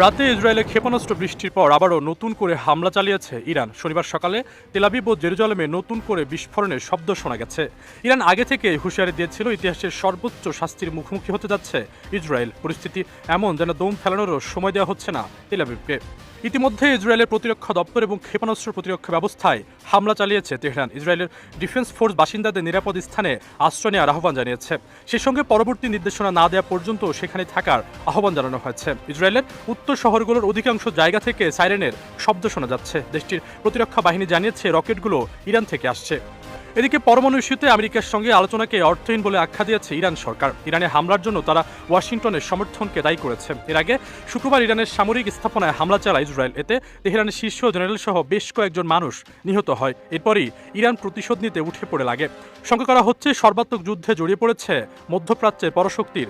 রাতে ইসরায়েলে ক্ষেপণাস্ত্র বৃষ্টির পর আবারও নতুন করে হামলা চালিয়েছে ইরান। শনিবার সকালে তেল আবিব ও জেরুজালেমে নতুন করে বিস্ফোরণের শব্দ শোনা গেছে। ইরান আগে থেকে হুঁশিয়ারি দিয়েছিল ইতিহাসের সর্বোচ্চ শাস্তির মুখোমুখি হতে যাচ্ছে ইসরায়েল। পরিস্থিতি এমন যেন দম ফেলানোরও সময় দেওয়া হচ্ছে না তেল আবিবকে। ইতিমধ্যে ইসরায়েলের প্রতিরক্ষা দপ্তর এবং ক্ষেপণাস্ত্র প্রতিরক্ষা ব্যবস্থায় হামলা চালিয়েছে তেহরান। ইসরায়েলের ডিফেন্স ফোর্স বাসিন্দাদের নিরাপদ স্থানে আশ্রয় নেওয়ার আহ্বান জানিয়েছে। সেই সঙ্গে পরবর্তী নির্দেশনা না দেওয়া পর্যন্ত সেখানে থাকার আহ্বান জানানো হয়েছে। ইসরায়েলের উত্তর শহরগুলোর অধিকাংশ জায়গা থেকে সাইরেনের শব্দ শোনা যাচ্ছে। দেশটির প্রতিরক্ষা বাহিনী জানিয়েছে রকেটগুলো ইরান থেকে আসছে। এদিকে পরমাণু ইস্যুতে আমেরিকার সঙ্গে আলোচনাকে অর্থহীন বলে আখ্যা দিয়েছে ইরান সরকার। ইরানে হামলার জন্য তারা ওয়াশিংটনের সমর্থনকে দায়ী করেছে। এর আগে শুক্রবার ইরানের সামরিক স্থাপনায় হামলা চালায় ইসরায়েল। এতে তেহরানের শীর্ষ জেনারেল সহ বেশ কয়েকজন মানুষ নিহত হয়। এরপরই ইরান প্রতিশোধ নিতে উঠে পড়ে লাগে। শঙ্কা করা হচ্ছে সর্বাত্মক যুদ্ধে জড়িয়ে পড়েছে মধ্যপ্রাচ্যের পরশক্তির